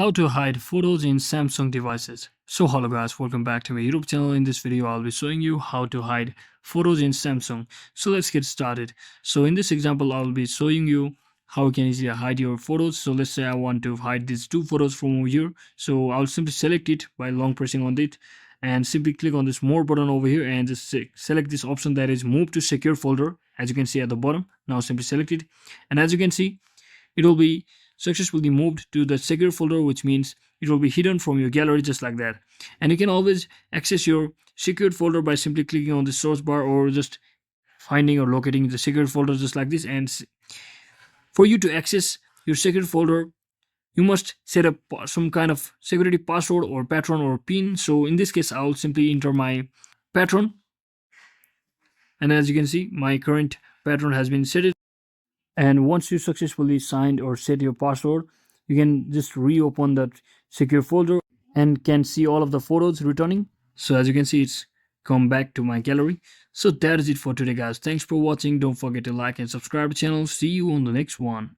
How to hide photos in Samsung devices. So hello guys, welcome back to my YouTube channel. In this video I'll be showing you how to hide photos in Samsung. So let's get started. So in this example I'll be showing you how you can easily hide your photos. So let's say I want to hide these two photos from over here. So I'll simply select it by long pressing on it and simply click on this more button over here and just select this option that is move to secure folder, as you can see at the bottom. Now simply select it, and as you can see it will be successfully moved to the secure folder, which means it will be hidden from your gallery just like that. And you can always access your secured folder by simply clicking on the source bar or just finding or locating the secured folder just like this. And for you to access your secured folder, you must set up some kind of security password or patron or pin. So in this case I'll simply enter my patron, and as you can see my current patron has been set. And once you successfully signed or set your password, you can just reopen that secure folder and can see all of the photos returning. So as you can see, it's come back to my gallery. So that is it for today guys. Thanks for watching. Don't forget to like and subscribe to the channel. See you on the next one.